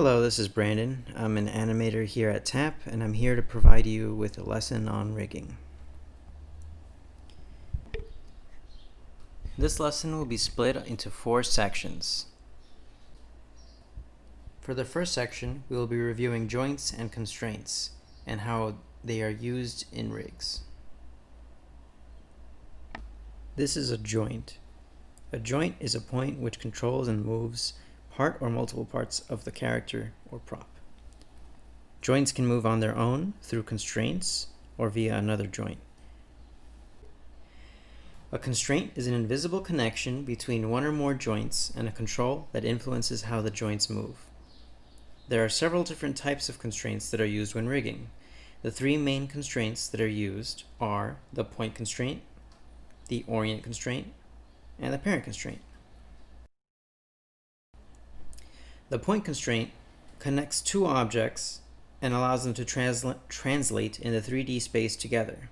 Hello, this is Brandon. I'm an animator here at TAP, and I'm here to provide you with a lesson on rigging. This lesson will be split into 4 sections. For the first section, we will be reviewing joints and constraints, and how they are used in rigs. This is a joint. A joint is a point which controls and moves part or multiple parts of the character or prop. Joints can move on their own through constraints or via another joint. A constraint is an invisible connection between one or more joints and a control that influences how the joints move. There are several different types of constraints that are used when rigging. The 3 main constraints that are used are the point constraint, the orient constraint, and the parent constraint. The point constraint connects 2 objects and allows them to translate in the 3D space together.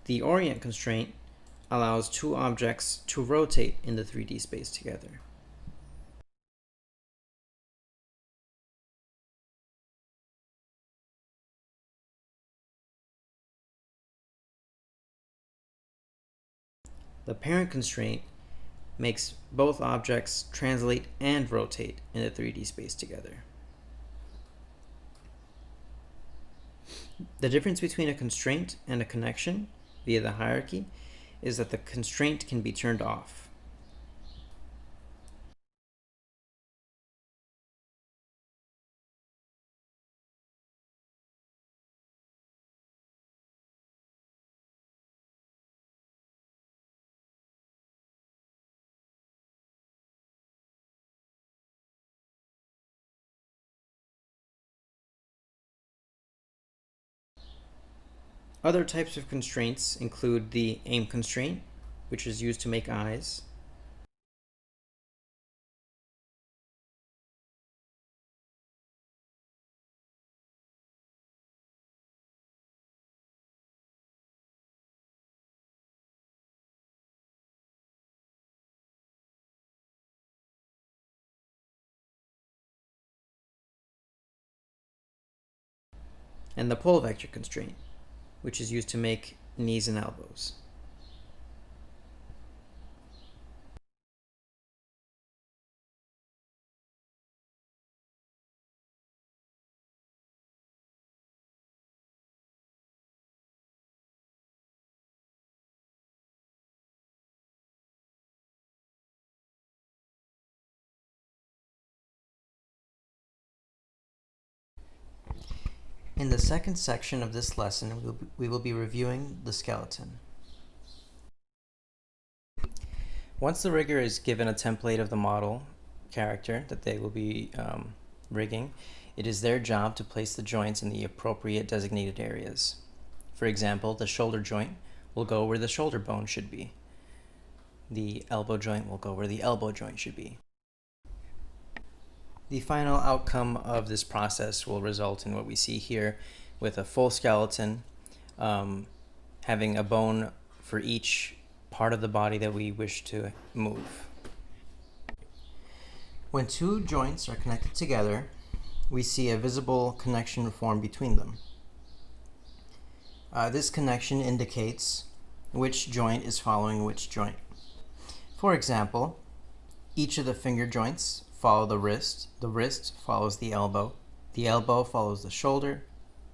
The orient constraint allows 2 objects to rotate in the 3D space together. The parent constraint makes both objects translate and rotate in the 3D space together. The difference between a constraint and a connection via the hierarchy is that the constraint can be turned off. Other types of constraints include the aim constraint, which is used to make eyes, and the pole vector constraint, which is used to make knees and elbows. In the second section of this lesson, we will be reviewing the skeleton. Once the rigger is given a template of the model character that they will be rigging, it is their job to place the joints in the appropriate designated areas. For example, the shoulder joint will go where the shoulder bone should be. The elbow joint will go where the elbow joint should be. The final outcome of this process will result in what we see here, with a full skeleton having a bone for each part of the body that we wish to move. When 2 joints are connected together, we see a visible connection form between them. This connection indicates which joint is following which joint. For example, each of the finger joints follow the wrist follows the elbow follows the shoulder,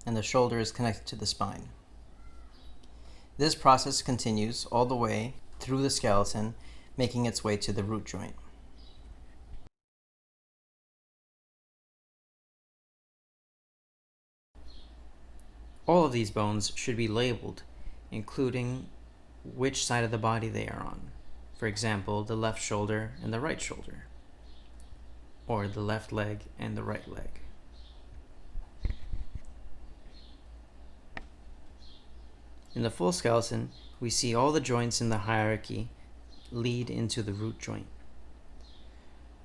and the shoulder is connected to the spine. This process continues all the way through the skeleton, making its way to the root joint. All of these bones should be labeled, including which side of the body they are on. For example, the left shoulder and the right shoulder, or the left leg and the right leg. In the full skeleton, we see all the joints in the hierarchy lead into the root joint.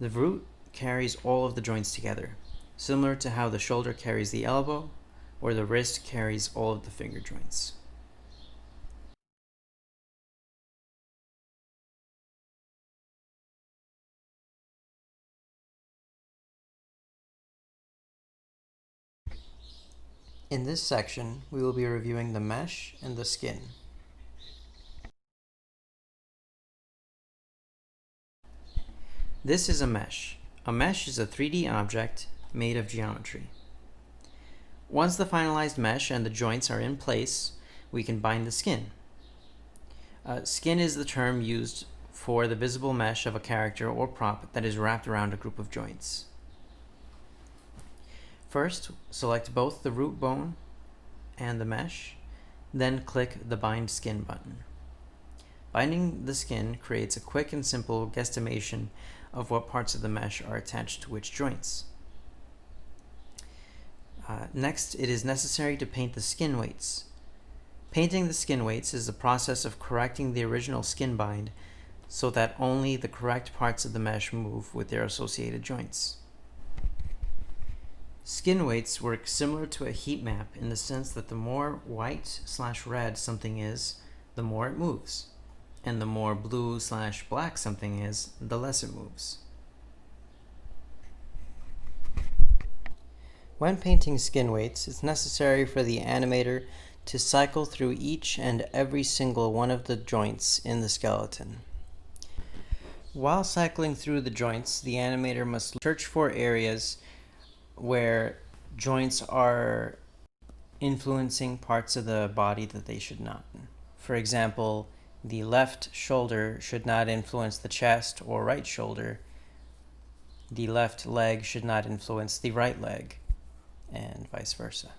The root carries all of the joints together. similar to how the shoulder carries the elbow or the wrist carries all of the finger joints. In this section, we will be reviewing the mesh and the skin. This is a mesh. A mesh is a 3D object made of geometry. Once the finalized mesh and the joints are in place, we can bind the skin. Skin is the term used for the visible mesh of a character or prop that is wrapped around a group of joints. First, select both the root bone and the mesh, then click the Bind Skin button. Binding the skin creates a quick and simple guesstimation of what parts of the mesh are attached to which joints. Next, it is necessary to paint the skin weights. Painting the skin weights is the process of correcting the original skin bind so that only the correct parts of the mesh move with their associated joints. Skin weights work similar to a heat map in the sense that the more white/red something is, the more it moves, and the more blue/black something is, the less it moves. When painting skin weights, it's necessary for the animator to cycle through each and every single one of the joints in the skeleton. While cycling through the joints, the animator must search for areas where joints are influencing parts of the body that they should not. For example, the left shoulder should not influence the chest or right shoulder. The left leg should not influence the right leg, and vice versa.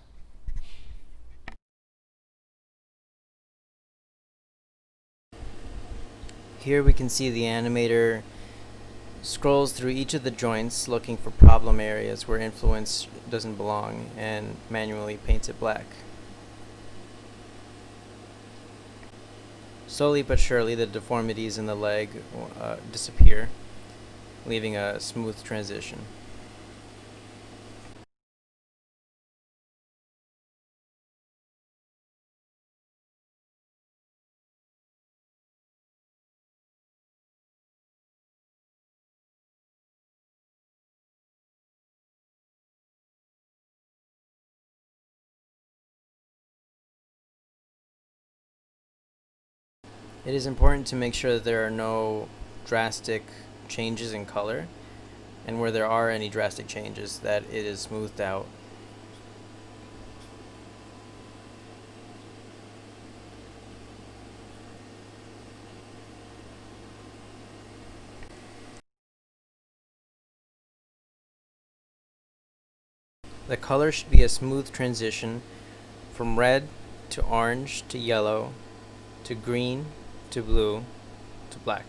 Here we can see the animator scrolls through each of the joints looking for problem areas where influence doesn't belong and manually paints it black. Slowly but surely the deformities in the leg disappear, leaving a smooth transition. It is important to make sure that there are no drastic changes in color, and where there are any drastic changes, that it is smoothed out. The color should be a smooth transition from red to orange to yellow to green to blue to black.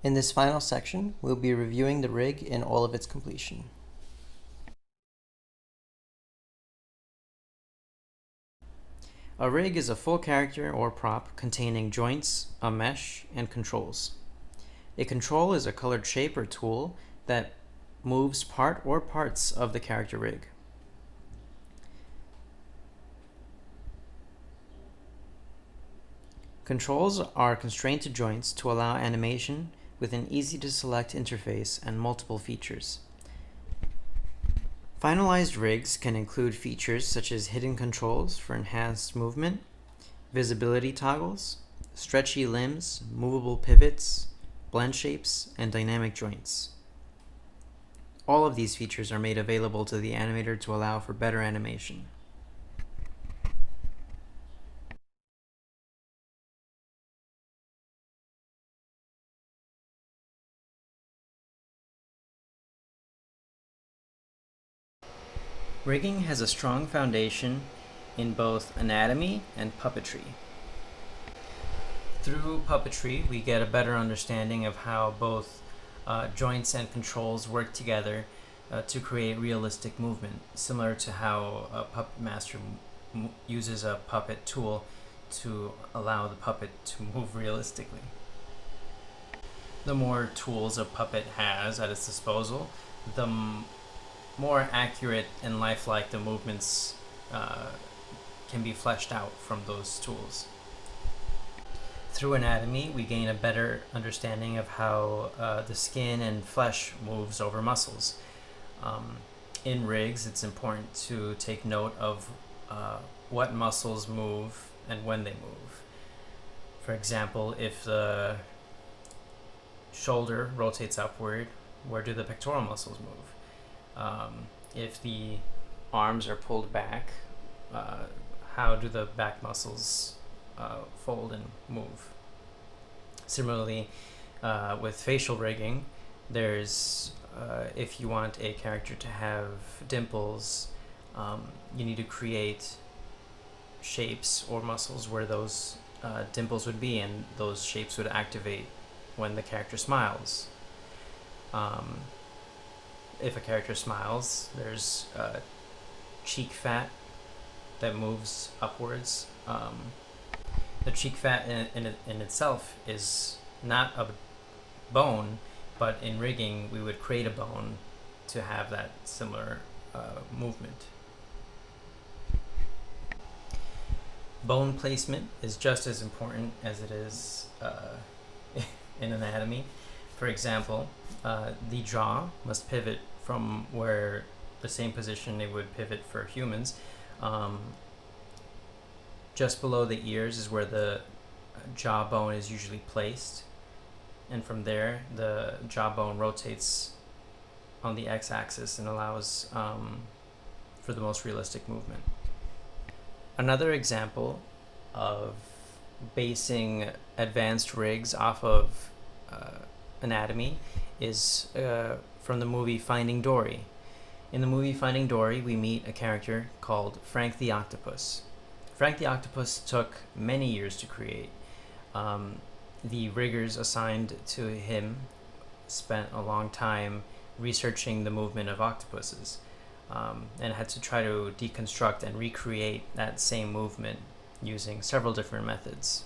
In this final section, we'll be reviewing the rig in all of its completion. A rig is a full character or prop containing joints, a mesh, and controls. A control is a colored shape or tool that moves part or parts of the character rig. Controls are constrained to joints to allow animation with an easy-to-select interface and multiple features. Finalized rigs can include features such as hidden controls for enhanced movement, visibility toggles, stretchy limbs, movable pivots, blend shapes, and dynamic joints. All of these features are made available to the animator to allow for better animation. Rigging has a strong foundation in both anatomy and puppetry. Through puppetry, we get a better understanding of how both joints and controls work together to create realistic movement, similar to how a puppet master uses a puppet tool to allow the puppet to move realistically. The more tools a puppet has at its disposal, the more accurate and lifelike the movements can be fleshed out from those tools. Through anatomy, we gain a better understanding of how the skin and flesh moves over muscles. In rigs, it's important to take note of what muscles move and when they move. For example, if the shoulder rotates upward, where do the pectoral muscles move? If the arms are pulled back, how do the back muscles fold and move? Similarly, with facial rigging, there's if you want a character to have dimples, you need to create shapes or muscles where those dimples would be, and those shapes would activate when the character smiles. If a character smiles, there's cheek fat that moves upwards. The cheek fat in itself is not a bone, but in rigging we would create a bone to have that similar movement. Bone placement is just as important as it is in anatomy. For example, the jaw must pivot from where the same position it would pivot for humans. Just below the ears is where the jawbone is usually placed, and from there the jawbone rotates on the x-axis and allows for the most realistic movement. Another example of basing advanced rigs off of anatomy is from the movie Finding Dory. In the movie Finding Dory, we meet a character called Frank the Octopus. Frank the Octopus took many years to create. The riggers assigned to him spent a long time researching the movement of octopuses, and had to try to deconstruct and recreate that same movement using several different methods.